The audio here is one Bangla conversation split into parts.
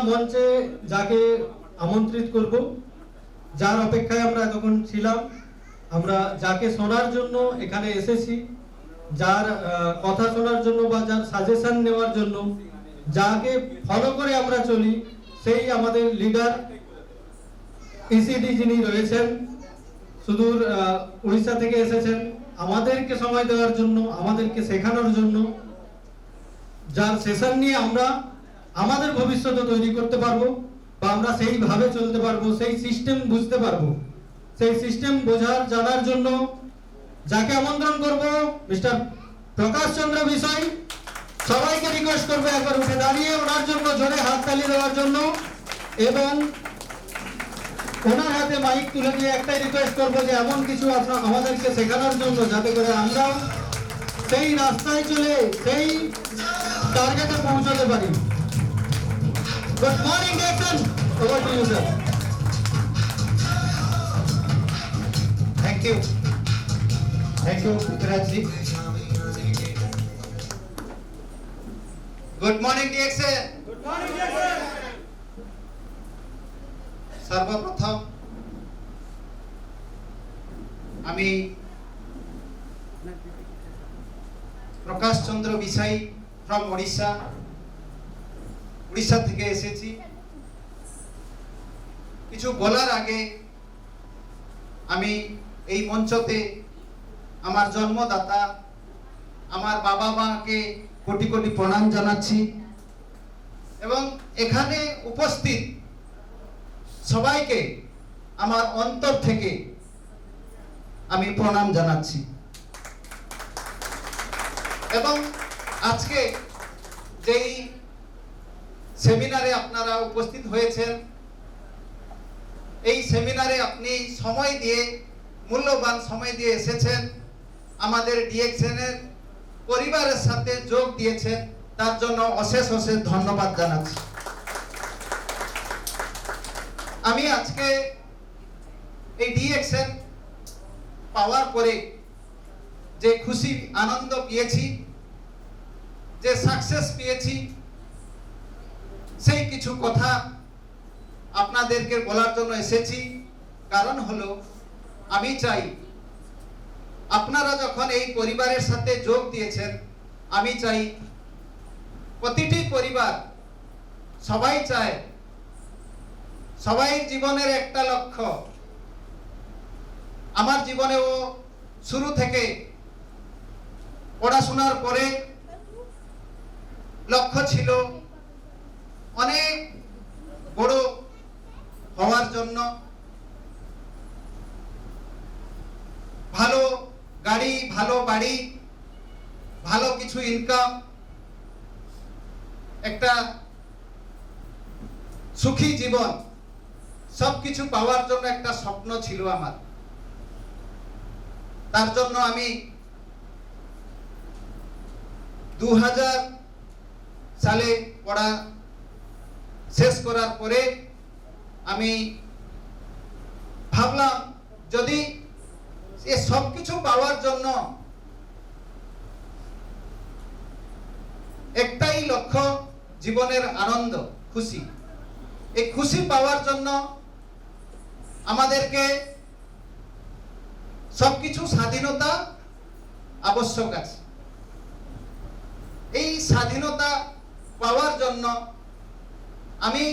মঞ্চে যাকে আমন্ত্রিত করব, যার অপেক্ষায় আমরা এতক্ষণ ছিলাম, আমরা যাকে শোনার জন্য এখানে এসেছি, যার কথা শোনার জন্য বা যার সাজেশন নেওয়ার জন্য, যাকে ফলো করে আমরা চলি, সেই আমাদের লিডার ইসিডি যিনি রয়েছেন, সুদূর উড়িষ্যা থেকে এসেছেন আমাদেরকে সময় দেওয়ার জন্য, আমাদেরকে শেখানোর জন্য, যার সেশন নিয়ে আমরা আমাদের ভবিষ্যৎ তৈরি করতে পারবো বা আমরা সেইভাবে চলতে পারবো, সেই সিস্টেম বুঝতে পারবো। সেই সিস্টেম বোঝার জানার জন্য যাকে আমন্ত্রণ করব, মিস্টার প্রকাশ চন্দ্র বিষয়। সবাইকে রিকোয়েস্ট করবো একবার উঠে দাঁড়িয়ে ওনার জন্য জোরে হাততালি দেওয়ার জন্য, এবং ওনার হাতে মাইক তুলে দিয়ে একটাই রিকোয়েস্ট করবো যে এমন কিছু আমাদেরকে শেখানোর জন্য যাতে করে আমরা সেই রাস্তায় চলে সেই টার্গেটে পৌঁছাতে পারি। Good morning Deccan, over to you sir. Thank you Prithviraj ji. Good morning डिएक्सन। गुड मॉर्निंग डिएक्सन। सर्वप्रथम আমি প্রকাশ চন্দ্র বিষয় ফ্রম উড়িষ্যা থেকে এসেছি। কিছু বলার আগে আমি এই মঞ্চতে আমার জন্মদাতা আমার বাবা মাকে কোটি কোটি প্রণাম জানাচ্ছি, এবং এখানে উপস্থিত সবাইকে আমার অন্তর থেকে আমি প্রণাম জানাচ্ছি। এবং আজকে যেই সেমিনারে আপনারা উপস্থিত হয়েছেন, এই সেমিনারে আপনি সময় দিয়ে, মূল্যবান সময় দিয়ে এসেছেন, আমাদের ডিএক্সএনের পরিবারের সাথে যোগ দিয়েছেন, তার জন্য অশেষ অশেষ ধন্যবাদ জানাচ্ছি। আমি আজকে এই ডিএক্সএন পাওয়ার পরে যে খুশি আনন্দ পেয়েছি, যে সাকসেস পেয়েছি, সেই কিছু কথা আপনাদেরকে বলার জন্য এসেছি। কারণ হলো আমি চাই আপনারা যখন এই পরিবারের সাথে যোগ দিয়েছেন, আমি চাই প্রতিটি পরিবার, সবাই চায় সবাই জীবনের একটা লক্ষ্য। আমার জীবনেও শুরু থেকে পড়াশোনার পরে লক্ষ্য ছিল অনেক বড় হওয়ার জন্য, ভালো গাড়ি, ভালো বাড়ি, ভালো কিছু ইনকাম, একটা সুখী জীবন, সবকিছু পাওয়ার জন্য একটা স্বপ্ন ছিল আমার। তার জন্য আমি 2000 সালে পড়া শেষ করার পরে আমি ভাবলাম যদি এই সবকিছু পাওয়ার জন্য একটাই লক্ষ্য, জীবনের আনন্দ, খুশি, এই খুশি পাওয়ার জন্য আমাদেরকে সবকিছু স্বাধীনতা আবশ্যক আছে। এই স্বাধীনতা পাওয়ার জন্য আমি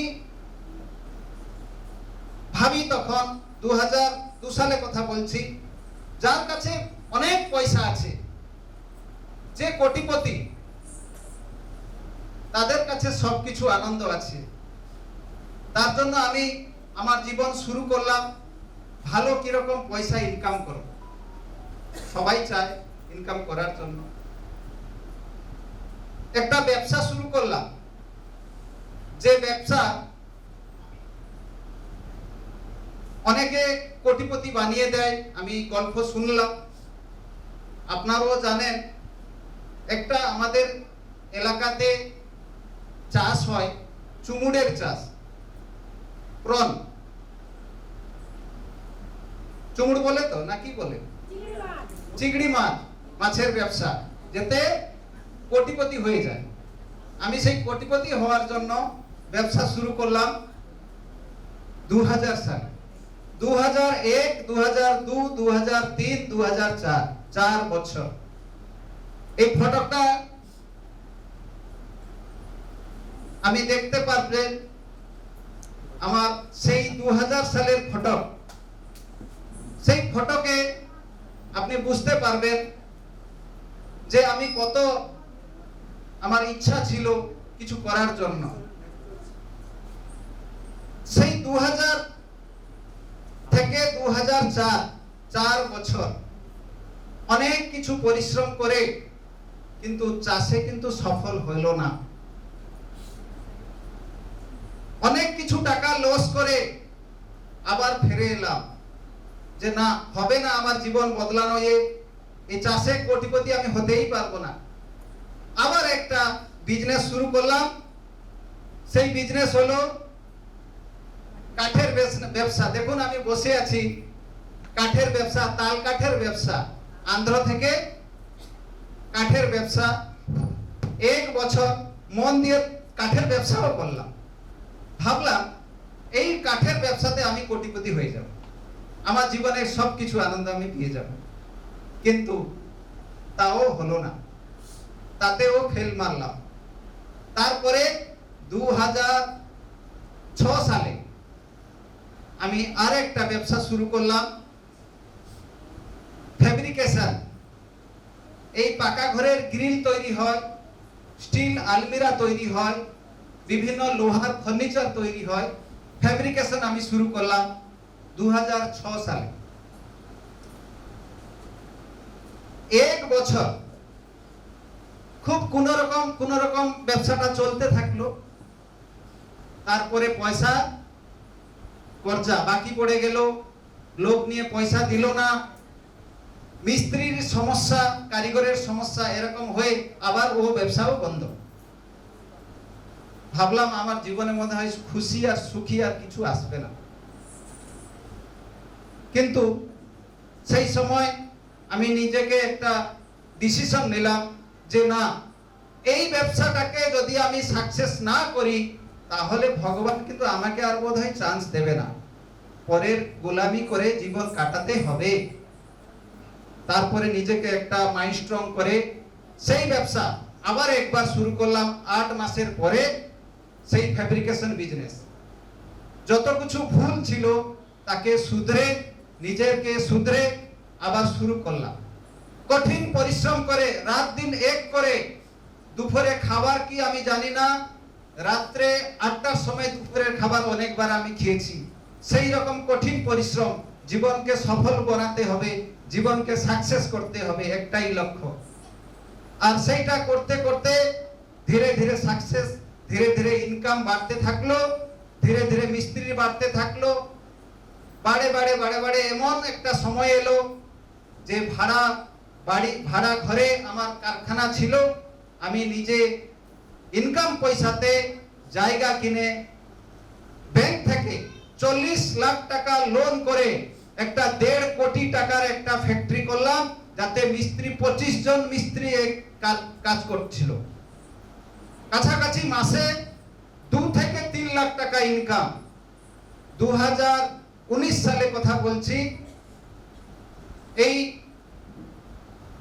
ভাবি, তখন 2002 সালে কথা বলছি, যার কাছে অনেক পয়সা আছে, যে কোটিপতি, তাদের কাছে সবকিছু আনন্দ আছে। তার জন্য আমি আমার জীবন শুরু করলাম ভালো কিরকম পয়সা ইনকাম করব। সবাই চায় ইনকাম করার জন্য। একটা ব্যবসা শুরু করলাম, যে ব্যবসা অনেকে কোটিপতি বানিয়ে দেয়, আমি গল্প শুনলাম। আপনারাও জানেন, একটা আমাদের এলাকাতে চাষ হয় চুমুড়ের চাষ, প্রন, চুমুড় বলে তো নাকি বলে, চিংড়ি মাছ, মাছের ব্যবসা, যাতে কোটিপতি হয়ে যায়। আমি সেই কোটিপতি হওয়ার জন্য ব্যবসা শুরু করলাম 2000 সালে। 2001, 2002, 2003, 2004, 4 বছর। এই ফটোটা আমি দেখতে পারবেন, আমার সেই 2000 সালের ফটো। সেই ফটোকে আপনি বুঝতে পারবেন যে আমি কত আমার ইচ্ছা ছিল কিছু করার জন্য। সেই 2000 থেকে 2004, 4 বছর অনেক কিছু পরিশ্রম করে কিন্তু চাষে কিন্তু সফল হইল না। অনেক কিছু টাকা লস করে আবার ফিরে এলাম যে না, হবে না, আমার জীবন বদলানো, এই চাষে কোটিপতি আমি হতেই পারবো না। আবার একটা বিজনেস শুরু করলাম। সেই বিজনেস হলো কাঠের ব্যবসা। দেখুন আমি বসে আছি, কাঠের ব্যবসা, তাল কাঠের ব্যবসা, আন্ধ্র থেকে কাঠের ব্যবসা। 1 বছর মন দিয়ে কাঠের ব্যবসাও করলাম। ভাবলাম এই কাঠের ব্যবসাতে আমি কোটিপতি হয়ে যাব, আমার জীবনের সবকিছু আনন্দ আমি পেয়ে যাব। কিন্তু তাও হলো না, তাতেও ফেল মারলাম। তারপরে 2006 সালে আমি আরেকটা ব্যবসা শুরু করলাম, ফেব্রিকেশন। এই পাকা ঘরের গ্রিল তৈরি হয়, স্টিল আলমিরা তৈরি হয়, বিভিন্ন লোহার ফার্নিচার তৈরি হয়। ফেব্রিকেশন আমি শুরু করলাম 2006 সালে। 1 বছর খুব কোন রকম ব্যবসাটা চলতে থাকলো। তারপরে পয়সা খরচা বাকি পড়ে গেল, লোক নিয়ে পয়সা দিল না, মিস্ত্রির সমস্যা, কারিগরের সমস্যা, এরকম হয়ে আবার ও ব্যবসাও বন্ধ। ভাবলাম আমার জীবনের মধ্যে হয় খুশি আর সুখী আর কিছু আসবে না। কিন্তু সেই সময় আমি নিজেকে একটা ডিসিশন নিলাম যে না, এই ব্যবসাটাকে যদি আমি সাকসেস না করি তাহলে ভগবান কিন্তু আমাকে আর বোধহয় চান্স দেবে না, পরের গোলামি করে জীবন কাটাতে হবে। তারপরে নিজেকে একটা মাইন্ড স্ট্রং করে সেই ব্যবসা আবার একবার শুরু করলাম। 8 মাসের পরে সেই ফ্যাব্রিকেশন বিজনেস। যত কিছু ভুল ছিল তাকে শুধরে, নিজেকে শুধরে আবার শুরু করলাম। কঠিন পরিশ্রম করে, রাত দিন এক করে, দুপুরে খাবার কি আমি জানি না, রাত্রে 8টার সময় দুপুরের খাবার অনেকবার আমি খেয়েছি। সেই রকম কঠিন পরিশ্রম, জীবনকে সফল বানাতে হবে, জীবনকে সাকসেস করতে হবে, একটাই লক্ষ্য। আর সেইটা করতে করতে ধীরে ধীরে সাকসেস, ধীরে ধীরে ইনকাম বাড়তে থাকলো, ধীরে ধীরে মিস্ত্রি বাড়তে থাকলো। বাড়ে বাড়ে এমন একটা সময় এলো যে ভাড়া ঘরে আমার কারখানা ছিল। আমি নিজে ইনকাম পয়সাতে জায়গা কিনে ব্যাংক থেকে 40 লাখ টাকা লোন করে একটা 1.5 কোটি টাকার একটা ফ্যাক্টরি করলাম, যাতে মিস্ত্রি 25 জন মিস্ত্রি কাজ করছিল। কাছাকাছি মাসে 2 থেকে 3 লাখ টাকা ইনকাম। 2019 সালে কথা বলছি। এই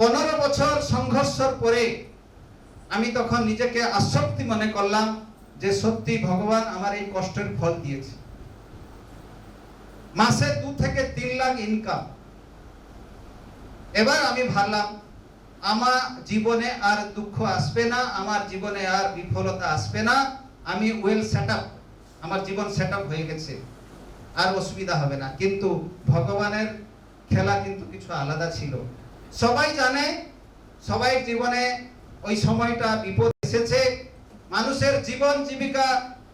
15 বছর সংঘর্ষের পরে আমি তখন নিজেকে আশ্বস্তি মনে করলাম যে সত্যি ভগবান আমার এই কষ্টের ফল দিয়েছে। মাসে 2 থেকে 3 লাখ ইনকাম। এবার আমি ভাবলাম আমার জীবনে আর দুঃখ আসবে না, আমার জীবনে আর বিফলতা আসবে না। আমি ওয়েল সেটআপ, আমার জীবন সেটআপ হয়ে গেছে, আর অসুবিধা হবে না। কিন্তু ভগবানের খেলা কিন্তু কিছু আলাদা ছিল। সবাই জানে, সবাই জীবনে ওই সময়টা বিপদ এসেছে, মানুষের জীবন জীবিকা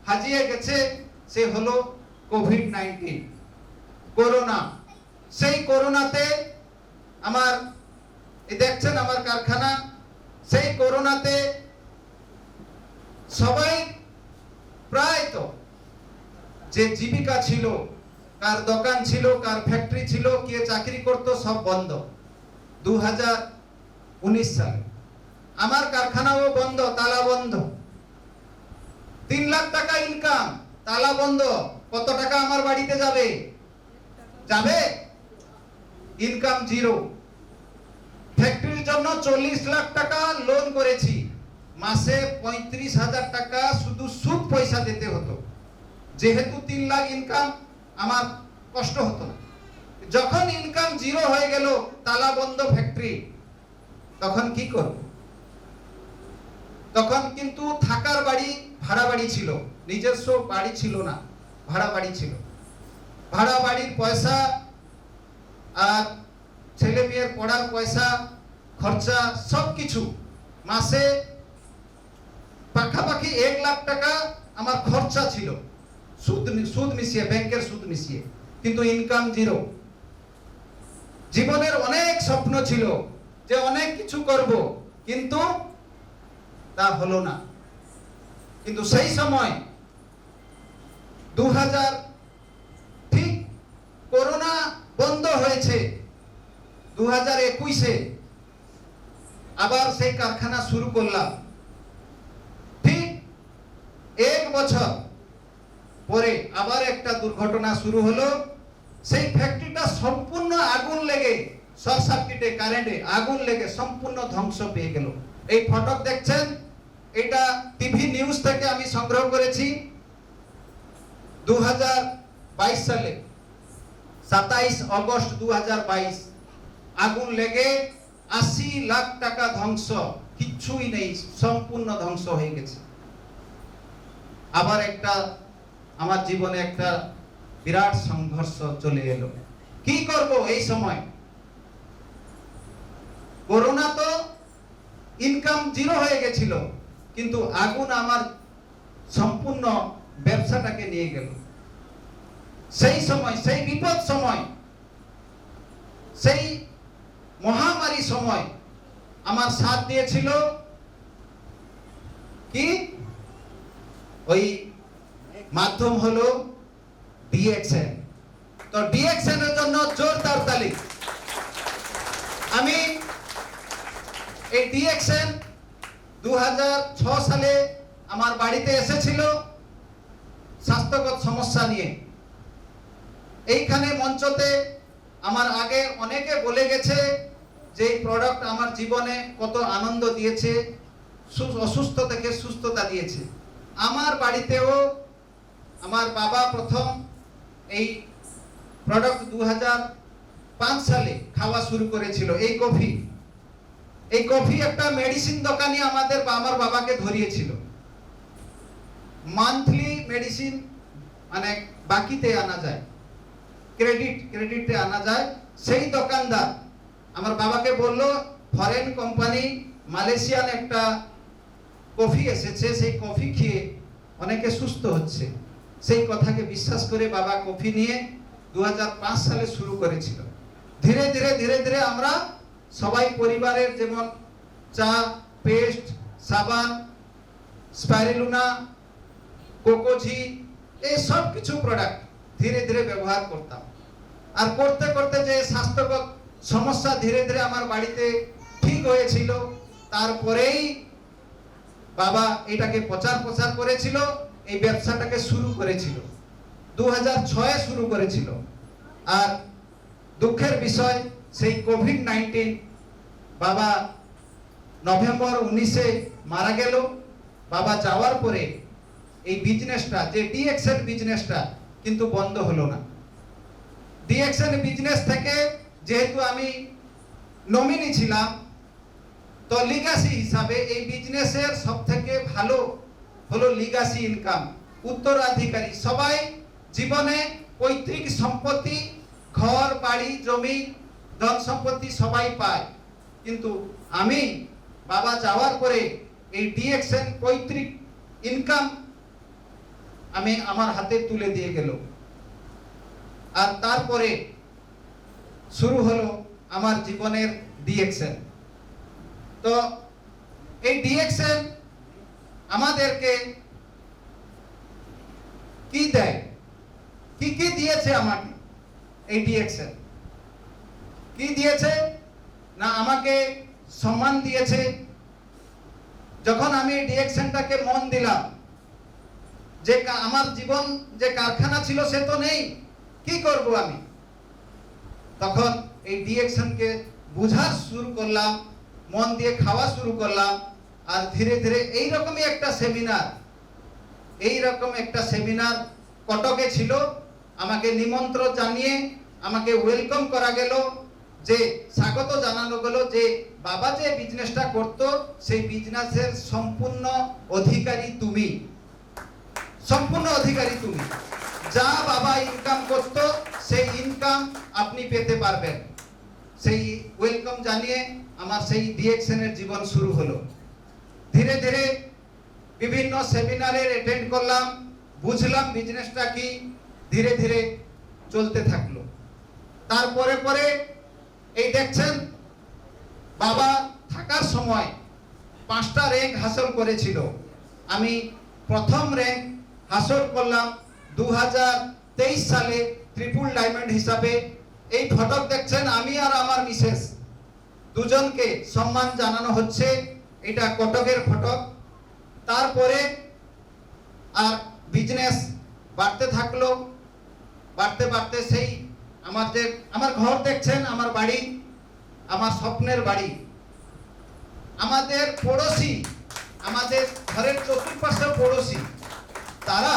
হারিয়ে গেছে। সে হলো কোভিড-19, করোনা। সেই করোনাতে আমার দেখছেন আমার কারখানা, সেই করোনাতে সবাই প্রায় তো যে জীবিকা ছিল, কার দোকান ছিল, কার ফ্যাক্টরি ছিল, কে চাকরি করত, সব বন্ধ। 2019 সালে আমার কারখানাও বন্ধ, তালা বন্ধ। 3 লাখ টাকা ইনকাম, তালা বন্ধ, কত টাকা আমার বাড়িতে যাবে? যাবে? Income zero. ফ্যাক্টরির জন্য 40 লাখ টাকা লোন করেছি, মাসে 35,000 টাকা শুধু সুদ পয়সা দিতে হতো। যেহেতু 3 লাখ ইনকাম, আমার কষ্ট হতো না। যখন ইনকাম জিরো হয়ে গেল, তালা বন্ধ ফ্যাক্টরি, তখন কি করব? তখন কিন্তু থাকার বাড়ি ভাড়া বাড়ি ছিল, নিজস্ব বাড়ি ছিল না, ভাড়া বাড়ি ছিল। ভাড়া বাড়ির পয়সা আর ছেলে মেয়ের পড়ার পয়সা, খরচা সবকিছু মাসে পাখাপাখি 1 লাখ টাকা আমার খরচা ছিল, সুদ মিশিয়ে, ব্যাংকের সুদ মিশিয়ে। কিন্তু ইনকাম জিরো। জীবনের অনেক স্বপ্ন ছিল যে অনেক কিছু করব, কিন্তু তা হলো না। কিন্তু সেই সময় 2000 ঠিক করোনা বন্ধ হয়েছে, 2021-এ আবার সেই কারখানা শুরু করলাম। ঠিক 1 বছর পরে আবার একটা দুর্ঘটনা শুরু হলো। সেই ফ্যাক্টরিটা সম্পূর্ণ আগুন লেগে, শর্ট সার্কিটে, কারেন্টে আগুন লেগে সম্পূর্ণ ধ্বংস পেয়ে গেল। এই ফটক দেখছেন, এটা টিভি নিউজ থেকে আমি সংগ্রহ করেছি। 2022 সালে 27 আগস্ট 2022 আগুন লেগে 80 লাখ টাকা ধ্বংস, কিচ্ছুই নেই, সম্পূর্ণ ধ্বংস হয়ে গেছে। আবার একটা আমার জীবনে একটা বিরাট সংঘর্ষ চলে এলো। কি করব এই সময়? করোনা তো ইনকাম জিরো হয়ে গেছিল, কিন্তু আগুন আমার সম্পূর্ণ ব্যবসাটাকে নিয়ে গেল। সেই সময়, সেই বিপদ সময়, সেই মহামারী সময় আমার সাথ দিয়েছিল কি? ওই মাধ্যম হলো ডিএক্সএন। তো ডিএক্সএন এর জন্য জোরদার তালি। আমি এই ডিএক্সএন 2006 সালে আমার বাড়িতে এসেছিল স্বাস্থ্যগত সমস্যা নিয়ে। এইখানে মঞ্চতে আমার আগে অনেকে বলে গেছে যে এই প্রোডাক্ট আমার জীবনে কত আনন্দ দিয়েছে, অসুস্থ থেকে সুস্থতা দিয়েছে। আমার বাড়িতেও আমার বাবা প্রথম এই প্রোডাক্ট 2005 সালে খাওয়া শুরু করেছিল। এই কফি একটা মেডিসিন দোকানি আমার বাবাকে ধরিয়েছিল। মান্থলি মেডিসিন মানে বাকিতে আনা যায়, ক্রেডিটে আনা যায়। সেই দোকানদার আমার বাবাকে বলল, ফরেন কোম্পানি মালয়েশিয়ান একটা কফি এসেছে, সেই কফি খেয়ে অনেকে সুস্থ হচ্ছে। সেই কথাকে বিশ্বাস করে বাবা কফি নিয়ে 2005 সালে শুরু করেছিল। ধীরে ধীরে আমরা সবাই পরিবারের, যেমন চা, পেস্ট, সাবান, স্পাইরুলিনা, কোকোঝি, এই সব কিছু প্রোডাক্ট ধীরে ধীরে ব্যবহার করতাম। আর করতে করতে যে স্বাস্থ্যগত সমস্যা ধীরে ধীরে আমার বাড়িতে ঠিক হয়েছিল, তারপরেই বাবা এটাকে প্রচার করেছিল, এই ব্যবসাটাকে শুরু করেছিল 2006-এ শুরু করেছিল। আর দুঃখের বিষয়, সেই কোভিড-19 বাবা নভেম্বর 19-এ মারা গেল। বাবা যাওয়ার পরে এই বিজনেসটা, যে ডিএক্সএন বিজনেসটা, কিন্তু বন্ধ হলো না। ডিএক্সএন বিজনেস থেকে যেহেতু আমি নমিনি ছিলাম, তো লিগাসি হিসাবে এই বিজনেসের সবথেকে ভালো হলো লিগাসি ইনকাম, উত্তরাধিকারী। সবাই জীবনে পৈতৃক সম্পত্তি, ঘর, বাড়ি, জমি, ধন সম্পত্তি সবাই পায়, কিন্তু আমি বাবা যাওয়ার পরে এই ডিএক্সএন পৈতৃক ইনকাম আমি আমার হাতে তুলে দিয়ে গেল। আর তারপরে শুরু হলো আমার জীবনের ডিএক্সএন। তো এই ডিএক্সএন আমাদেরকে কি দেয়, কি দিয়েছে আমাকে? এই ডিএক্সএন কি দিয়েছে না, আমাকে সম্মান দিয়েছে। যখন আমি ডিএক্সএনটাকে মন দিলাম, যে আমার জীবন যে কারখানা ছিল সে তো নেই, কি করব আমি? তখন এই ডিএকশনকে বুঝার শুরু করলাম, মন দিয়ে খাওয়া শুরু করলাম, আর ধীরে ধীরে এইরকম একটা সেমিনার কটকে ছিল। আমাকে নিমন্ত্রণ জানিয়ে আমাকে ওয়েলকাম করা গেল, যে স্বাগত জানানো গেল যে বাবা যে বিজনেসটা করতো সেই বিজনেসের সম্পূর্ণ অধিকারী তুমি, যা বাবা ইনকাম করতো সেই ইনকাম আপনি পেতে পারবেন। সেই ওয়েলকাম জানিয়ে আমার সেই ডিএকশনের জীবন শুরু হলো। ধীরে ধীরে বিভিন্ন সেমিনারের অ্যাটেন্ড করলাম, বুঝলাম বিজনেসটা কি, ধীরে ধীরে চলতে থাকলো। তারপরে পরে এই দেখছেন বাবা থাকার সময় 5টা র্যাঙ্ক হাসিল করেছিল। আমি প্রথম র্যাঙ্ক হাসিল করলাম 2023 সালে ট্রিপল ডায়মন্ড হিসাবে। এই ফটক দেখছেন, আমি আর আমার মিসেস দুজনকে সম্মান জানানো হচ্ছে। এটা কটকের ফটক। তারপরে আর বিজনেস বাড়তে থাকলো, বাড়তে বাড়তে সেই আমার ঘর দেখছেন, আমার বাড়ি, আমার স্বপ্নের বাড়ি। আমাদের পড়োশি, আমাদের ঘরের চতুর্পাশে পড়োশি, তারা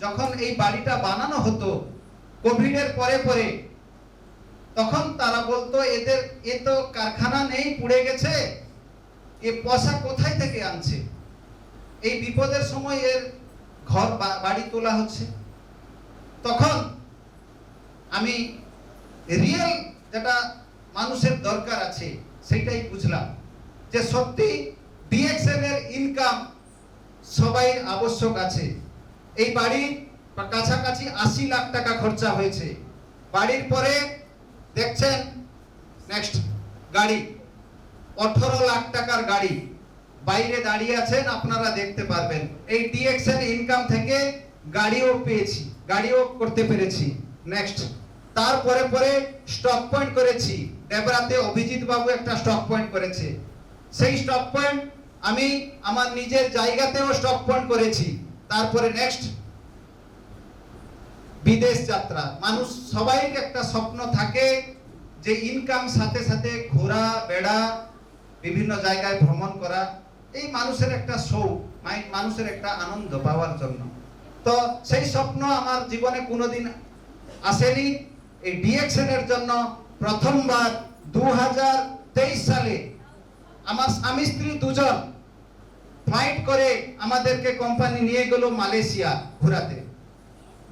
যখন এই বাড়িটা বানানো হতো কোভিডের পরে পরে, তখন তারা বলতো এ তো কারখানা নেই, পুড়ে গেছে, এ পয়সা কোথায় থেকে আনছে? এই বিপদের সময় এর ঘর বাড়ি তোলা হচ্ছে। তখন আমি রিয়েল যেটা মানুষের দরকার আছে সেটাই বুঝলাম, যে সত্যি ডিএকশন এর ইনকাম সবাই আবশ্যক আছে। এই বাড়ির কাছাকাছি 80 লাখ টাকা খরচা হয়েছে। বাড়ির পরে দেখছেন নেক্সট গাড়ি, 18 লাখ টাকার গাড়ি বাইরে দাঁড়িয়ে আছেন, আপনারা দেখতে পারবেন। এই ডিএকশন ইনকাম থেকে গাড়িও পেয়েছি, গাড়িও করতে পেরেছি। নেক্সট তারপরে পরে স্টক পয়েন্ট করেছি। ডেবরাতে অভিজিৎ বাবু একটা স্টক পয়েন্ট করেছে, সেই স্টক পয়েন্ট আমি আমার নিজের জায়গাতেও স্টক পয়েন্ট করেছি। তারপরে নেক্সট বিদেশ যাত্রা। মানুষ সবাই একটা স্বপ্ন থাকে যে ইনকাম সাথে সাথে ঘোরা বেড়া, বিভিন্ন জায়গায় ভ্রমণ করা, এই মানুষের একটা শৌক, মানুষের একটা আনন্দ পাওয়ার জন্য। তো সেই স্বপ্ন আমার জীবনে কোনোদিন আসেনি। এই ডিএকশন এর জন্য প্রথমবার 2023 সালে আমার স্বামী স্ত্রী দুজন ফ্লাইট করে আমাদেরকে কোম্পানি নিয়ে গেল মালয়েশিয়া ঘোরাতে।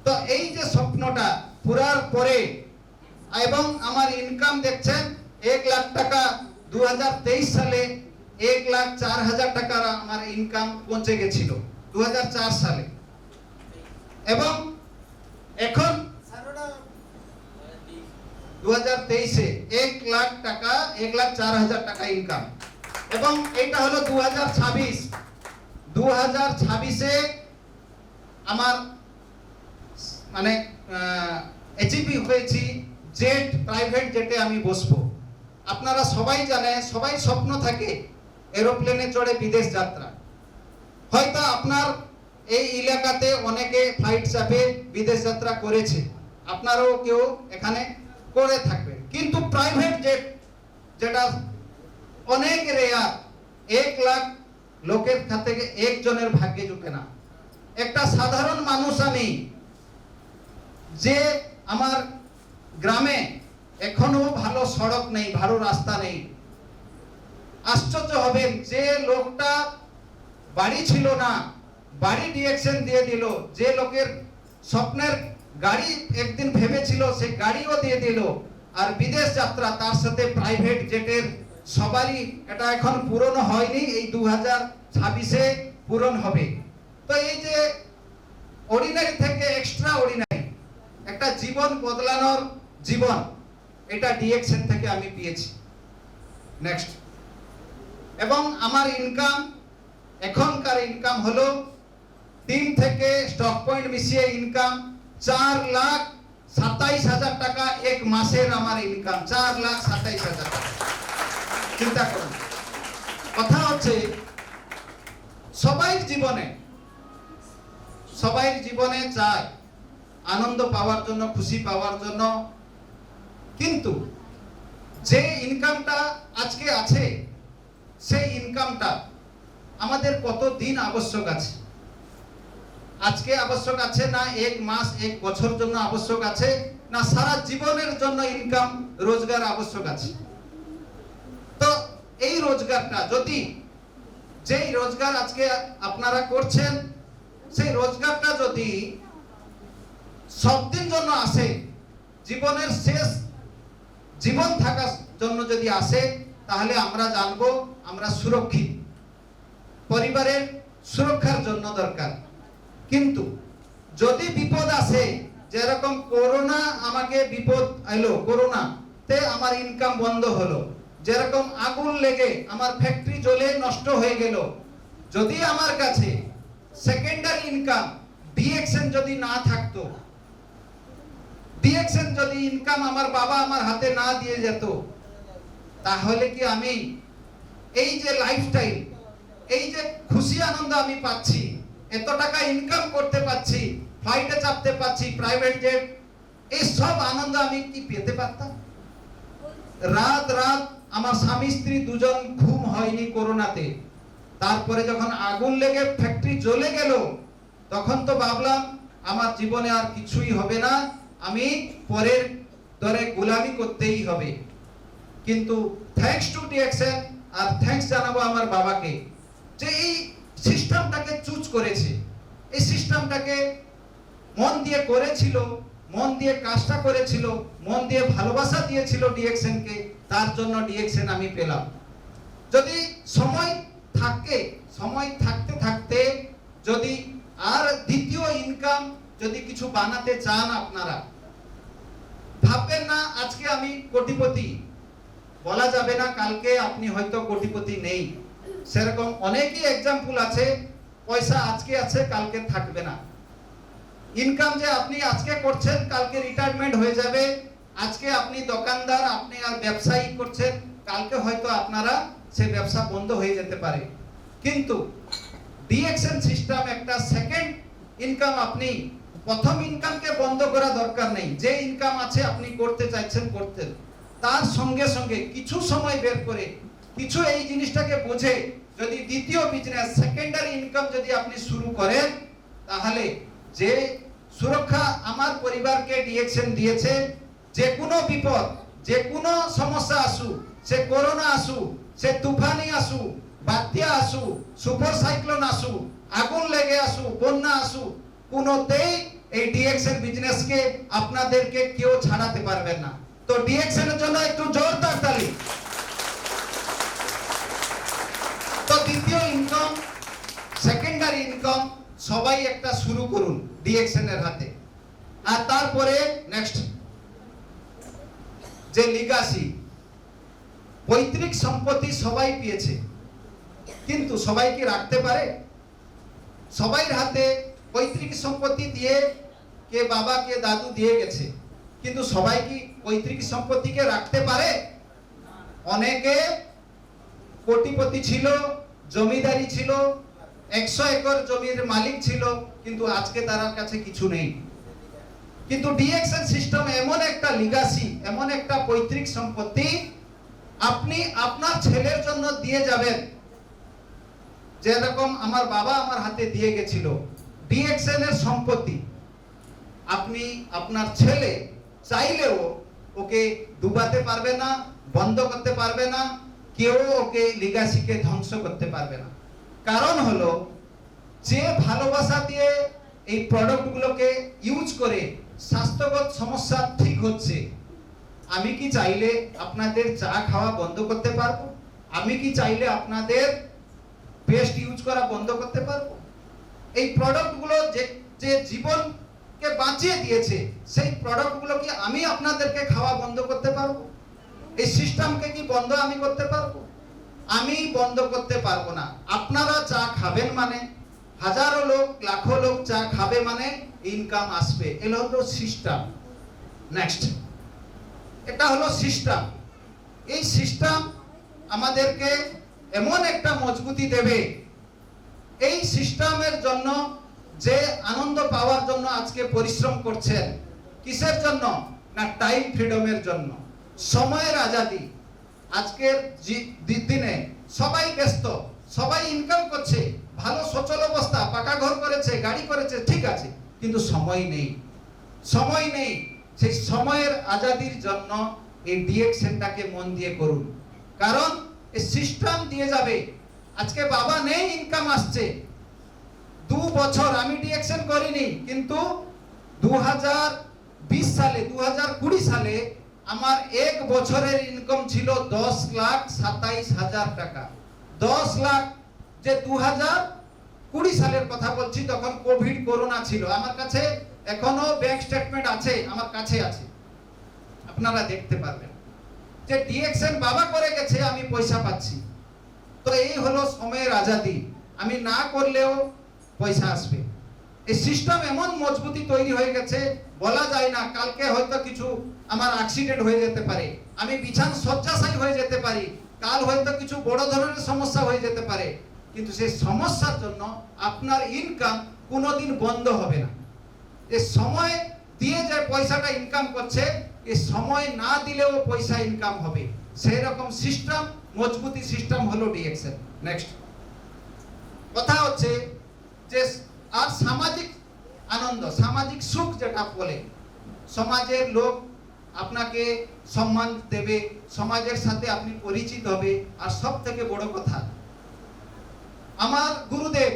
তো এই যে স্বপ্নটা পুরার পরে, এবং আমার ইনকাম দেখছেন 1 লাখ টাকা 2023 সালে 1,04,000 টাকার আমার ইনকাম পৌঁছে গেছিল 2004 সালে। এবং এখন 2023-এ 1 লাখ টাকা 1,04,000 টাকা ইনকাম। এবং এটা হলো 2026-এ আমার মানে এচিভি হয়েছি জেট, প্রাইভেট জেটে আমি বসবো। আপনারা সবাই জানেন, সবাই স্বপ্ন থাকে এরোপ্লেনে চড়ে বিদেশ যাত্রা। হয়তো আপনার এই এলাকাতে অনেকে ফ্লাইট চাপে বিদেশ যাত্রা করেছে, আপনারাও কেউ এখানে করে থাকবেন। কিন্তু প্রাইভেট জেট যেটা অনেক রেয়ার, 1 লাখ লোকের থেকে একজনের ভাগ্যে জুটে না। একটা সাধারণ মানুষ আমি, যে আমার গ্রামে এখনো ভালো সড়ক নেই, ভালো রাস্তা নেই। আশ্চর্য হবেন, যে লোকটা বাড়ি ছিল না, বাড়ি ডিএকশন দিয়ে দিল। যে লোকের স্বপ্নের গাড়ি একদিন ভেবেছিল, সে গাড়িও দিয়ে দিল। আর বিদেশ যাত্রা, তার সাথে প্রাইভেট জেটের, সবারই এটা এখন পূরণ হয়নি, এই 2026-এ পূরণ হবে। তো এই যে অর্ডিনারি থেকে এক্সট্রা অর্ডিনারি একটা জীবন বদলানোর জীবন, এটা ডিএকশন থেকে আমি পেয়েছি। নেক্সট, এবং আমার ইনকাম, এখনকার ইনকাম হলো 3 থেকে স্টক পয়েন্ট মিশিয়ে ইনকাম 4,27,000 টাকা এক মাসের আমার ইনকাম, 4,27,000 টাকা। চিন্তা করুন। কথা হচ্ছে সবাই জীবনে সবাই জীবনে চায় আনন্দ পাওয়ার জন্য, খুশি পাওয়ার জন্য, কিন্তু যে ইনকামটা আজকে আছে সেই ইনকামটা আমাদের কত দিন আবশ্যক আছে? আজকে আবশ্যক আছে না এক মাস এক বছর জন্য আবশ্যক আছে, না সারা জীবনের জন্য ইনকাম রোজগার আবশ্যক আছে? তো এই রোজগারটা যদি, যেই রোজগার আজকে আপনারা করছেন, সেই রোজগারটা যদি সব দিন জন্য আসে, জীবনের শেষ জীবন থাকার জন্য যদি আসে, তাহলে আমরা জানবো আমরা সুরক্ষিত, পরিবারের সুরক্ষার জন্য দরকার। কিন্তু যদি বিপদ আসে, যেরকম করোনা আমাকে বিপদ এলো, করোনাতে আমার ইনকাম বন্ধ হলো, যেরকম আগুন লেগে আমার ফ্যাক্টরি জ্বলে নষ্ট হয়ে গেল, যদি আমার কাছে সেকেন্ডারি ইনকাম ডিএকশন যদি না থাকতো, ডিএকশন যদি ইনকাম আমার বাবা আমার হাতে না দিয়ে যেত, তাহলে কি আমি এই যে লাইফস্টাইল, এই যে খুশি আনন্দ আমি পাচ্ছি, এত টাকা ইনকাম করতে পারছি, ফ্লাইটে চাপতে পারছি, প্রাইভেট জেট, এই সব আনন্দ আমি কি পেতে পারতাম? রাত রাত আমার স্বামী স্ত্রী দুজন ঘুম হয়নি করোনাতে। তারপরে যখন আগুন লেগে ফ্যাক্টরি জ্বলে গেল, তখন তো ভাবলাম আমার জীবনে আর কিছুই হবে না, আমি পরের দরে গোলামি করতেই হবে। কিন্তু থ্যাঙ্কস টু ডিএকশন, আর থ্যাঙ্কস জানাবো আমার বাবাকে, যে এই সিস্টেমটাকে চুজ করেছে, এই সিস্টেমটাকে মন দিয়ে করেছিল, মন দিয়ে কাজটা করেছিল, মন দিয়ে ভালোবাসা দিয়েছিল ডিএকশনকে, তার জন্য ডিএকশন আমি পেলাম। যদি সময় থাকে, সময় থাকতে থাকতে যদি আর দ্বিতীয় ইনকাম যদি কিছু বানাতে চান, আপনারা ভাববেন না আজকে আমি কোটিপতি, বলা যাবে না কালকে আপনি হয়তো কোটিপতি নেই। সেরকম অনেকই এক্সাম্পল আছে, পয়সা আজকে আছে কালকে থাকবে না। ইনকাম যে আপনি আজকে করছেন কালকে রিটায়ারমেন্ট হয়ে যাবে, আজকে আপনি দোকানদার, আপনি আর ব্যবসায়ী করছেন, কালকে হয়তো আপনারা সেই ব্যবসা বন্ধ হয়ে যেতে পারে। কিন্তু ডিএকশন সিস্টেম একটা সেকেন্ড ইনকাম, আপনি প্রথম ইনকামকে বন্ধ করা দরকার নেই, যে ইনকাম আছে আপনি করতে চাইছেন করতেন, তার সঙ্গে সঙ্গে কিছু সময় বের করে, কিছু এই জিনিসটাকে বুঝে যদি দ্বিতীয় বিজনেস সেকেন্ডারি ইনকাম যদি আপনি শুরু করেন, তাহলে যে সুরক্ষা আমার পরিবারকে ডিএকশন দিয়েছে, যে কোনো বিপদ, যে কোনো সমস্যা আসু, সে করোনা আসু, সে তুফানি আসু, বাত্যা আসু, সুপার সাইক্লোন আসু, আগুন লেগে আসু, বন্যা আসু, কোনোতেই এই ডিএকশন বিজনেসকে আপনাদেরকে কেউ ছাড়াতে পারবেন না। তো ডিএকশনের জন্য একটু জোরদার তালি। তো দ্বিতীয় ইনকাম, সেকেন্ডারি ইনকাম সবাই একটা শুরু করুন ডিএকশনের হাতে। আর তারপরে নেক্সট যে লিগাসি, পৈতৃক সম্পত্তি সবাই পেয়েছে, কিন্তু সবাই কি রাখতে পারে? সবাই হাতে পৈতৃক সম্পত্তি দিয়ে, কে বাবা কে দাদু দিয়ে গেছে, কিন্তু সবাই কি পৈতৃক সম্পত্তিকে রাখতে পারে? অনেকে কোটিপতি ছিল, জমিদারি ছিল, 100 একর জমির মালিক ছিল, কিন্তু আজকে তার কাছে কিছু নেই। কিন্তু ডিএকশন সিস্টেম এমন একটা লিগাসি, এমন একটা পৈতৃক সম্পত্তি, আপনি আপনার ছেলের জন্য দিয়ে যাবেন। যেরকম আমার বাবা আমার হাতে দিয়ে গেছিল ডিএকশন এর সম্পত্তি, আপনি আপনার ছেলে চাইলেও ওকে ডুবাতে পারবে না, বন্ধ করতে পারবে না, কেউ ওকে লিগাসিকে ধ্বংস করতে পারবে না। কারণ হলো, যে ভালোবাসা দিয়ে এই প্রোডাক্টগুলোকে ইউজ করে স্বাস্থ্যগত সমস্যা ঠিক হচ্ছে, আমি কি চাইলে আপনাদের চা খাওয়া বন্ধ করতে পারবো? আমি কি চাইলে আপনাদের পেস্ট ইউজ করা বন্ধ করতে পারবো? এই প্রোডাক্টগুলো যে জীবনকে বাঁচিয়ে দিয়েছে, সেই প্রোডাক্টগুলো কি আমি আপনাদেরকে খাওয়া বন্ধ করতে পারবো? এই সিস্টেমকে কি বন্ধ আমি করতে পারবো? আমি বন্ধ করতে পারবো না। আপনারা চা খাবেন মানে, হাজারো লোক, লাখো লোক চা খাবে মানে ইনকাম আসবে। এটা হলো সিস্টেম। নেক্সট, এটা হলো সিস্টেম। এই সিস্টেম আমাদেরকে এমন একটা মজবুতি দেবে, এই সিস্টেমের জন্য যে আনন্দ পাওয়ার জন্য আজকে পরিশ্রম করছেন, কিসের জন্য? না টাইম ফ্রিডমের জন্য, সময়ের আজাদি। আজকের দিনে সবাই ব্যস্ত, সবাই ইনকাম করছে, ভালো সচল অবস্থা, পাকা ঘর করেছে, গাড়ি করেছে, ঠিক আছে, কিন্তু সময় নেই, সময় নেই। সেই সময়ের আজাদির জন্য এই ডিএকশনটাকে মন দিয়ে করুন, কারণ এই সিস্টেম দিয়ে যাবে। আজকে বাবা নেই, ইনকাম আসছে 2 বছর আমি ডিএকশন করিনি, কিন্তু 2020 সালে 2020 সালে আমার 1 বছরের ইনকাম ছিল 10,27,000 টাকা। 10 লাখ, যে 2020 সালের কথা বলছি, তখন কোভিড করোনা ছিল। আমার কাছে এখনো ব্যাংক স্টেটমেন্ট আছে, আমার কাছে আছে, আপনারা দেখতে পারবেন যে ডিএকশন বাবা করে গেছে, আমি পয়সা পাচ্ছি। তো এই হলো সময়ের আজাদি। আমি না করলেও পয়সা আসবে। এই সিস্টেম এমন মজবুতি তৈরি হয়ে গেছে, বলা যায় না, কালকে হয়তো কিছু আমার অ্যাক্সিডেন্ট হয়ে যেতে পারে, আমি বিছানা শয্যাশায়ী হয়ে যেতে পারি, কাল হয়তো কিছু বড় ধরনের সমস্যা হয়ে যেতে পারে, কিন্তু সেই সমস্যার জন্য আপনার ইনকাম কোনোদিন বন্ধ হবে না। এই সময় দিয়ে যে পয়সাটা ইনকাম করছে, এই সময় না দিলেও পয়সা ইনকাম হবে, সেই রকম সিস্টেম, মজবুতি সিস্টেম হলো ডিএকশন। নেক্সট কথা হচ্ছে যে আর সামাজিক আনন্দ, সামাজিক সুখ যেটা বলে, সমাজের লোক আপনাকে সম্মান দেবে, সমাজের সাথে আপনি পরিচিত হবে। আর সব থেকে বড় কথা, আমার গুরুদেব,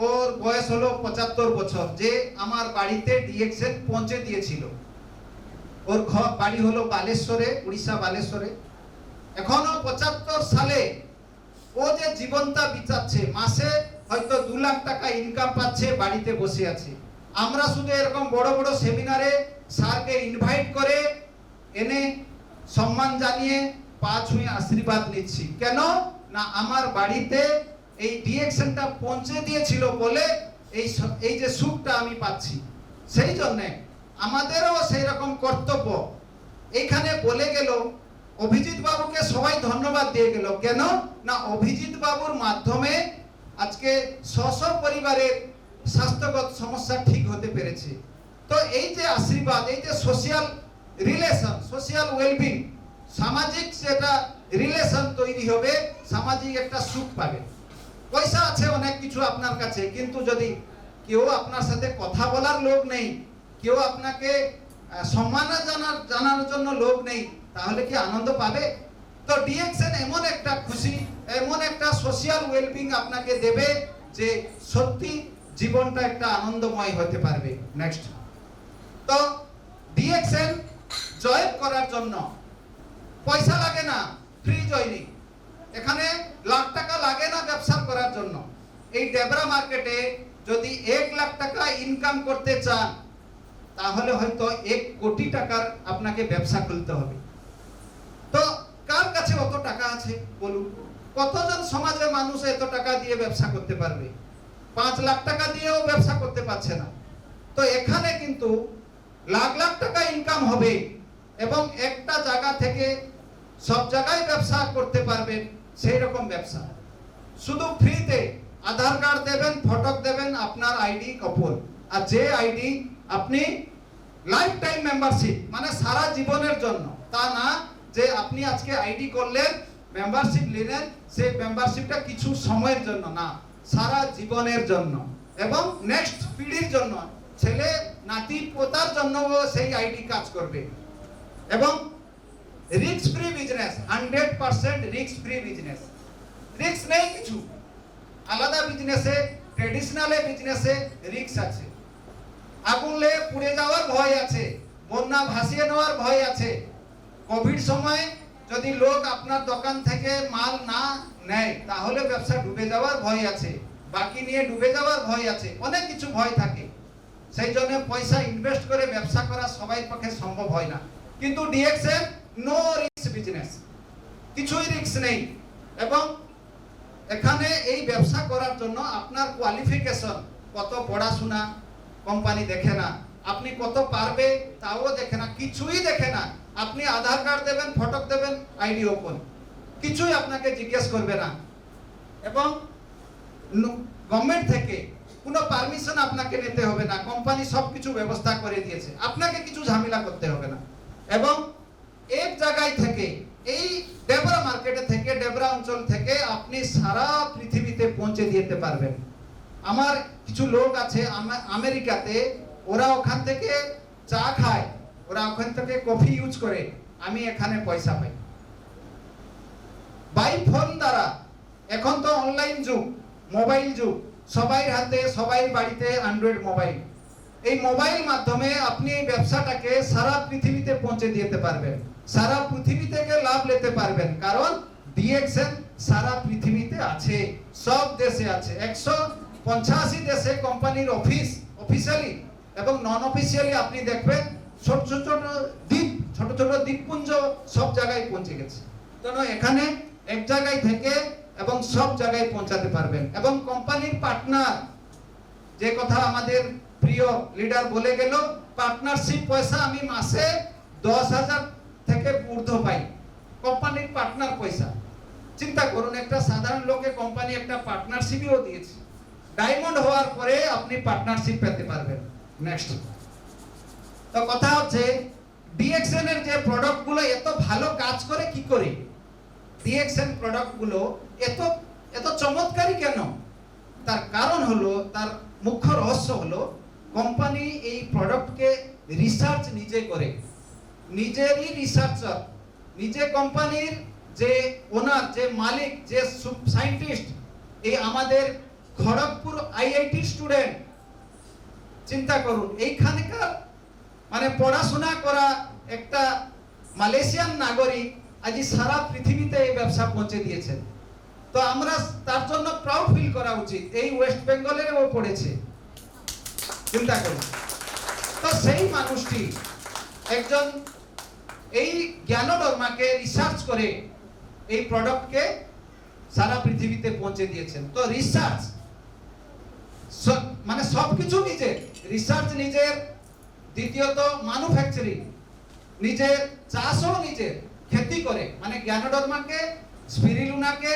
ওর বয়স হলো 75 বছর, যে আমার বাড়িতে ডিএকশন পৌঁছে দিয়েছিল। ওর বাড়ি হলো বালেশ্বরে, উড়িষ্যা বালেশ্বরে। এখনো 75 সালে ও যে জীবনটা বিতাচ্ছে, মাসে হয়তো 2 লাখ টাকা ইনকাম পাচ্ছে, বাড়িতে বসে আছে। আমরা শুধু এরকম বড় বড় সেমিনারে স্যারকে ইনভাইট করে এনে সম্মান জানিয়ে পা ছুঁয়ে আশীর্বাদ নিচ্ছি। কেন না আমার বাড়িতে এই ডিএকশনটা পৌঁছে দিয়েছিল বলে এই যে সুখটা আমি পাচ্ছি। সেই জন্যে আমাদেরও সেই রকম কর্তব্য। এইখানে বলে গেল, অভিজিৎ বাবুকে সবাই ধন্যবাদ দিয়ে গেল। কেন না অভিজিৎ বাবুর মাধ্যমে আজকে 600 পরিবারের স্বাস্থ্যগত সমস্যা ঠিক হতে পেরেছে। তো এই যে আশীর্বাদ, এই যে সোশ্যাল রিলেশন, সোশ্যাল ওয়েলবিং, সামাজিক যেটা রিলেশন তৈরি হবে, সামাজিক একটা সুখ পাবে। পয়সা আছে অনেক কিছু আপনার কাছে, কিন্তু যদি কেউ আপনার সাথে কথা বলার লোক নেই, কেউ আপনাকে সম্মান জানানোর জন্য লোক নেই, তাহলে কি আনন্দ পাবে? তো ডিএকশন এমন একটা খুশি, এমন একটা সোশ্যাল ওয়েলবিং আপনাকে দেবে যে সত্যি জীবনটা একটা আনন্দময় হতে পারবে। নেক্সট, তো ডিএকশন জয়েন করার জন্য পয়সা লাগে না, ফ্রি জয়নিং। এখানে লাখ টাকা লাগে না ব্যবসা করার জন্য। এই ডেবরা মার্কেটে যদি 1 লাখ টাকা ইনকাম করতে চান, তাহলে হয়তো 1 কোটি টাকার আপনাকে ব্যবসা খুলতে হবে। তো কার কাছে অত টাকা আছে বলুন? কতজন সমাজের মানুষ এত টাকা দিয়ে ব্যবসা করতে পারবে? 5 লাখ টাকা দিয়েও ব্যবসা করতে পারছে না। তো এখানে কিন্তু লাখ লাখ টাকা ইনকাম হবে, এবং একটা জায়গা থেকে সব জায়গায় ব্যবসা করতে পারবেন, সেই রকম ব্যবসা। শুধু ফ্রিতে আধার কার্ড দেবেন, ফটো দেবেন, আপনার আইডি কপল, আর যে আইডি আপনি লাইফ টাইম মেম্বারশিপ, মানে সারা জীবনের জন্য। তা না যে আপনি আজকে আইডি করলেন, মেম্বারশিপ নিলেন, সেই মেম্বারশিপটা কিছু সময়ের জন্য না, সারা জীবনের জন্য, এবং নেক্সট পিঢ়ির জন্য, ছেলে নাতি পোতার জন্য সেই আইডি কাজ করবে। এবং risk free business, 100% risk free business. Risk নেই কিছু। আলাদা বিজনেসে, ট্রেডিশনাল বিজনেসে রিস্ক আছে। আগুন লেগে পুড়ে যাওয়ার ভয় আছে, বন্যা ভাসিয়ে নেওয়ার ভয় আছে। কোভিড সময় যদি লোক আপনার দোকান থেকে মাল না নেয়, তাহলে ব্যবসা ডুবে যাওয়ার ভয় আছে, বাকি নিয়ে ডুবে যাওয়ার ভয় আছে, অনেক কিছু ভয় থাকে। সেই জন্য পয়সা ইনভেস্ট করে ব্যবসা করা সবাই পক্ষে সম্ভব হয় না। কিন্তু ডিএকশন নো রিস্ক বিজনেস, কিছুই রিস্ক নেই। এবং এখানে এই ব্যবসা করার জন্য আপনার কোয়ালিফিকেশন, কত পড়াশোনা কোম্পানি দেখে না, আপনি কত পারবে তাও দেখে না, কিছুই দেখে না। আপনি আধার কার্ড দেবেন, ফটো দেবেন, আইডি ওপেন, কিছুই আপনাকে জিজ্ঞেস করবে না। এবং গভর্নমেন্ট থেকে কোনো পারমিশন আপনাকে নিতে হবে না, কোম্পানি সবকিছু ব্যবস্থা করে দিয়েছে, আপনাকে কিছু ঝামেলা করতে হবে না। এবং এক জায়গায় থেকে এই ডেবরা মার্কেটে থেকে, ডেবরা অঞ্চল থেকে আপনি সারা পৃথিবীতে পৌঁছে দিতে পারবেন। আমার কিছু লোক আছে আমেরিকাতে, ওরা ওখান থেকে চা খায়, ওরা ওখান থেকে কফি ইউজ করে, আমি এখানে পয়সা পাই বাই ফোন দ্বারা। এখন তো অনলাইন যুগ, মোবাইল যুগ, সবাই হাতে, সবাই বাড়িতে অ্যান্ড্রয়েড মোবাইল। এই মোবাইল মাধ্যমে আপনি এই ব্যবসাটাকে সারা পৃথিবীতে পৌঁছে দিতে পারবেন, সারা পৃথিবী থেকে লাভ নিতে পারবেন। কারণ ডিএক্সএন সারা পৃথিবীতে আছে, সব দেশে আছে, 185 দেশে কোম্পানির অফিস, অফিসিয়ালি এবং নন অফিসিয়ালি আপনি দেখবেন ছোট ছোট দ্বীপ, ছোট ছোট দ্বীপপুঞ্জ সব জায়গায় পৌঁছে গেছে। কারণ এখানে এক জায়গায় থেকে এবং সব জায়গায় পৌঁছাতে পারবেন। এবং কোম্পানির পার্টনার, যে কথা আমাদের প্রিয় লিডার বলে গেল, পার্টনারশিপ পয়সা আমি মাসে 10,000 থেকে ঊর্ধ্ব পাই, কোম্পানির পার্টনার পয়সা। চিন্তা করুন, একটা সাধারণ লোকে কোম্পানি একটা পার্টনারশিপও দিয়েছে। ডায়মন্ড হওয়ার পরে আপনি পার্টনারশিপ পেতে পারবেন। নেক্সট তো কথা হচ্ছে ডিএক্সএন এর যে প্রোডাক্টগুলো এত ভালো কাজ করে কি করে, ডিএক্সএন প্রোডাক্টগুলো এত এত চমৎকারী কেন? তার কারণ হলো, তার মুখ্য রহস্য হলো, কোম্পানি এই প্রোডাক্টকে রিসার্চ নিজে করে, নিজেরই রিসার্চার, নিজে কোম্পানির যে ওনার, যে মালিক, যে সায়েন্টিস্ট, এই আমাদের খড়গপুর আইআইটি স্টুডেন্ট। চিন্তা করুন, এইখানকার মানে পড়াশোনা করা একটা মালয়েশিয়ান নাগরিক আজ সারা পৃথিবীতে এই ব্যবসা পৌঁছে দিয়েছেন। তো আমরা তার জন্য প্রাউড ফিল করা উচিত, এই ওয়েস্ট বেঙ্গলের ও পড়েছে। চিন্তা করুন, তো সেই মানুষটি একজন এই জ্ঞানডর্মাকে রিসার্চ করে এই প্রোডাক্টকে সারা পৃথিবীতে পৌঁছে দিয়েছেন। তো রিসার্চ মানে সবকিছু নিজের, রিসার্চ নিজের, দ্বিতীয়ত ম্যানুফ্যাকচারিং নিজের, চাষও নিজের, খেতি করে, মানে জ্ঞানডর্মাকে, স্পিরিলুনাকে,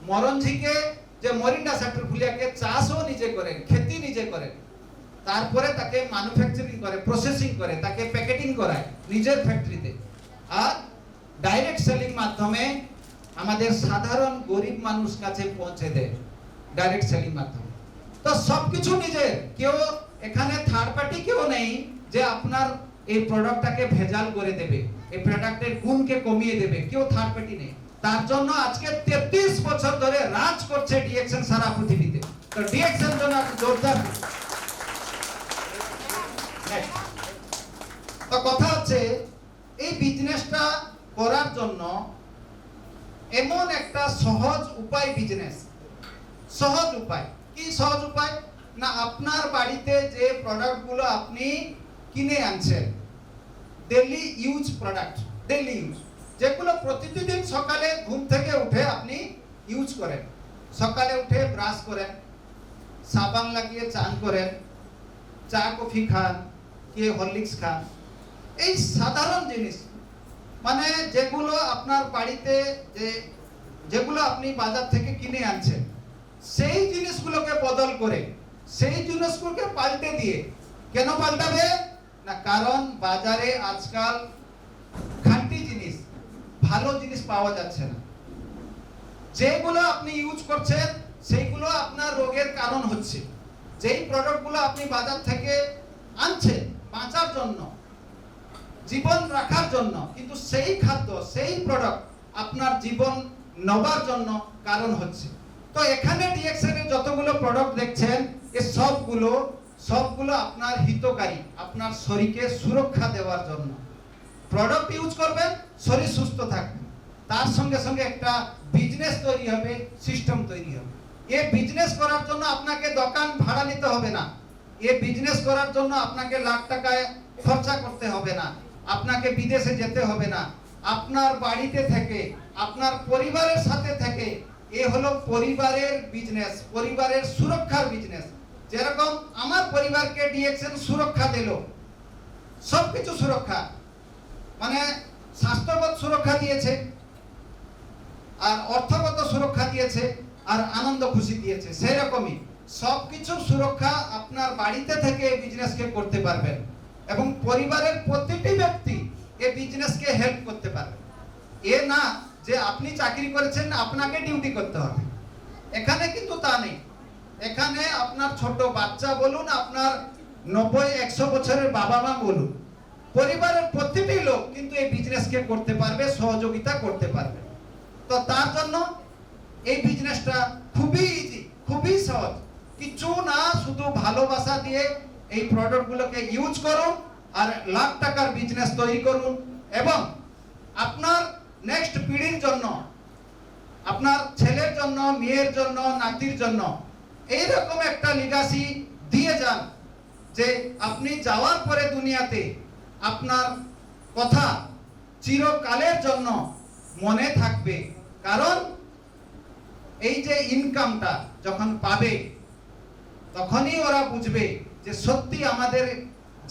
মরঞ্জিকে, যে মরিন্ডা স্যাক্টরফুলিয়াকে চাষও নিজে করেন, খেতি নিজে করেন। তারপরে তাকে ম্যানুফ্যাকচারিং করে, প্রসেসিং করে, তাকে প্যাকেটিং করায় নিজের ফ্যাক্টরিতে, আর ডাইরেক্ট সেলিং মাধ্যমে আমাদের সাধারণ গরিব মানুষ কাছে পৌঁছে দেয়, ডাইরেক্ট সেলিং মাধ্যমে। তো সবকিছু নিজের, কেউ এখানে থার্ড পার্টি কেউ নেই যে আপনার এই প্রোডাক্টটাকে ভেজাল করে দেবে, এই প্রোডাক্টের গুণকে কমিয়ে দেবে, কেউ থার্ড পার্টি নেই। তার জন্য আজকে 33 বছর ধরে রাজ করছে ডিএক্সএন সারা পৃথিবীতে। তো ডিএক্সএন জন্য আপনি জোরদার। তো কথা হচ্ছে এই বিজনেসটা করার জন্য এমন একটা সহজ উপায়, বিজনেস সহজ উপায়। কি সহজ উপায়? না, আপনার বাড়িতে যে প্রোডাক্টগুলো আপনি কিনে আনছেন, daily use product, daily use, যেগুলো প্রতিদিন সকালে ঘুম থেকে উঠে আপনি ইউজ করেন, সকালে উঠে ব্রাশ করেন, সাবান লাগিয়ে চান করেন, চা কফি খান, কে হরলিক্স খান, এই সাধারণ জিনিস, মানে যেগুলো আপনার বাড়িতে, যেগুলো আপনি বাজার থেকে কিনে আনছেন, সেই জিনিসগুলোকে বদল করে, সেই জিনিসগুলোকে পাল্টে দিয়ে। কেন পাল্টাবে না? কারণ বাজারে আজকাল খাঁটি জিনিস, ভালো জিনিস পাওয়া যাচ্ছে না। যেগুলো আপনি ইউজ করছেন সেইগুলো আপনার রোগের কারণ হচ্ছে। যেই প্রোডাক্টগুলো আপনি বাজার থেকে আনছেন বাঁচার জন্য, জীবন রাখার জন্য, কিন্তু সেই খাদ্য, সেই প্রোডাক্ট আপনার জীবন নেবার জন্য কারণ হচ্ছে। তো এখানে ডিএক্সএন এর যতগুলো প্রোডাক্ট দেখছেন, এই সবগুলো আপনার হিতকারী, আপনার শরীরকে সুরক্ষা দেওয়ার জন্য প্রোডাক্ট ইউজ করবেন, শরীর সুস্থ থাকবে। তার সঙ্গে সঙ্গে একটা বিজনেস তৈরি হবে, সিস্টেম তৈরি হবে। এই বিজনেস করার জন্য আপনাকে দোকান ভাড়া নিতে হবে না, এই বিজনেস করার জন্য আপনাকে লাখ টাকায় খরচা করতে হবে না, আপনাকে বিদেশে যেতে হবে না। আপনার বাড়িতে থেকে, আপনার পরিবারের সাথে থেকে, এ হলো পরিবারের বিজনেস, পরিবারের সুরক্ষার বিজনেস। যেরকম আমার পরিবারকে ডিএক্সএন সুরক্ষা দিল, সবকিছু সুরক্ষা, মানে স্বাস্থ্যগত সুরক্ষা দিয়েছে, আর অর্থগত সুরক্ষা দিয়েছে, আর আনন্দ খুশি দিয়েছে। সেই রকমই সবকিছু সুরক্ষা আপনার বাড়িতে থেকে এই বিজনেসকে করতে পারবেন এবং পরিবারের প্রতিটি ব্যক্তি এই বিজনেসকে হেল্প করতে পারবে। এ না যে আপনি চাকরি করেছেন আপনাকে ডিউটি করতে হবে, এখানে কিন্তু তা নেই। এখানে আপনার ছোট বাচ্চা বলুন, আপনার 90-100 বছরের বাবা মা বলুন, পরিবারের প্রতিটি লোক কিন্তু এই বিজনেসকে করতে পারবে, সহযোগিতা করতে পারবে। তো তার জন্য এই বিজনেসটা খুবই ইজি, খুবই সহজ, কিছু না, শুধু ভালোবাসা দিয়ে এই প্রোডাক্টগুলোকে ইউজ করুন আর লাখ টাকার বিজনেস তৈরি করুন এবং আপনার নেক্সট পিঢ়ির জন্য, আপনার ছেলের জন্য, মেয়ের জন্য, নাতির জন্য এইরকম একটা লিগাসি দিয়ে যান যে আপনি যাওয়ার পরে দুনিয়াতে আপনার কথা চিরকালের জন্য মনে থাকবে। কারণ এই যে ইনকামটা যখন পাবে তখনই ওরা বুঝবে যে সত্যি আমাদের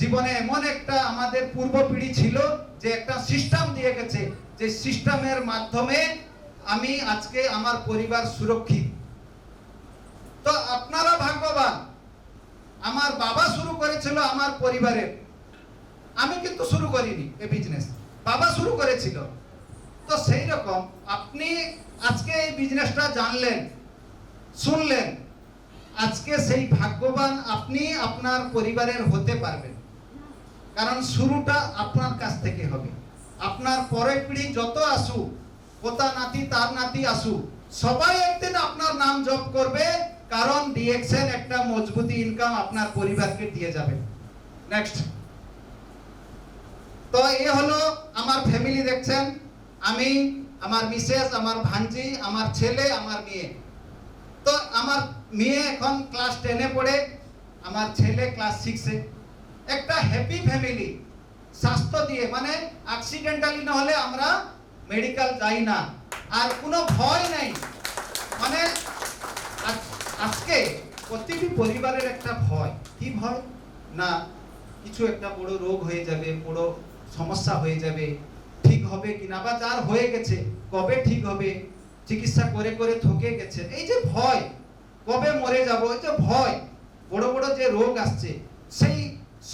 জীবনে এমন একটা আমাদের পূর্ব পিঢ়ি ছিল যে একটা সিস্টেম দিয়ে গেছে, যে সিস্টেমের মাধ্যমে আমি আজকে আমার পরিবার সুরক্ষিত। তো আপনারা ভাগ্যবান, আমার বাবা শুরু করেছিল আমার পরিবারের, আমি কিন্তু শুরু করিনি এই বিজনেস, বাবা শুরু করেছিল। তো সেই রকম আপনি আজকে এই বিজনেসটা জানলেন, শুনলেন, আজকে সেই ভাগ্যবান আপনি আপনার পরিবারের হতে পারবেন। কারণ শুরুটা আপনার কাছ থেকে হবে। আপনার পরের পিঢ়ি যত আসুক, পোতা নাতি তার নাতি আসুক, সবাই একদিন আপনার নাম জপ করবে, কারণ ডিএক্সএন একটা মজবুতি ইনকাম আপনার পরিবারকে দিয়ে যাবে। নেক্সট, তো এ হলো আমার ফ্যামিলি। দেখছেন আমি, আমার মিসেস, আমার ভাঞ্জি, আমার ছেলে, আমার মেয়ে। তো আমার মেয়ে এখন ক্লাস 10-এ পড়ে, আমার ছেলে ক্লাস 6-এ। একটা হ্যাপি ফ্যামিলি, স্বাস্থ্য দিয়ে, মানে অ্যাক্সিডেন্টালি না হলে আমরা মেডিকেল যাই না, আর কোনো ভয় নাই। মানে আজকে প্রতিটি পরিবারের একটা ভয়, কি ভয় না কিছু একটা বড় রোগ হয়ে যাবে, বড় সমস্যা হয়ে যাবে, ঠিক হবে কিনা, বা যার হয়ে গেছে কবে ঠিক হবে, চিকিৎসা করে করে থকে গেছে, এই যে ভয়, কবে মরে যাব, এই যে ভয়, বড় বড় যে রোগ আসছে, সেই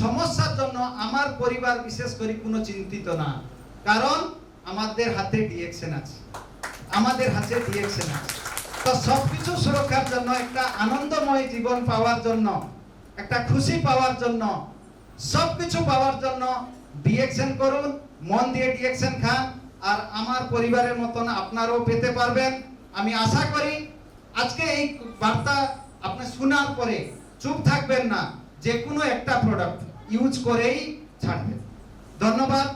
সমস্যার জন্য আমার পরিবার বিশেষ করে কোনো চিন্তিত না। কারণ আমাদের হাতে ডিএক্সএন আছে, আমাদের হাতে ডিএক্সএন আছে। তো সবকিছু সুরক্ষার জন্য, একটা আনন্দময় জীবন পাওয়ার জন্য, একটা খুশি পাওয়ার জন্য, সবকিছু পাওয়ার জন্য ডিএক্সএন করুন, মন দিয়ে ডিএক্সএন খান, আর আমার পরিবারের মতন আপনারাও পেতে পারবেন। আমি আশা করি আজকে এই বার্তা আপনি শোনার পরে চুপ থাকবেন না, যে কোনো একটা প্রোডাক্ট ইউজ করেই ছাড়বেন। ধন্যবাদ।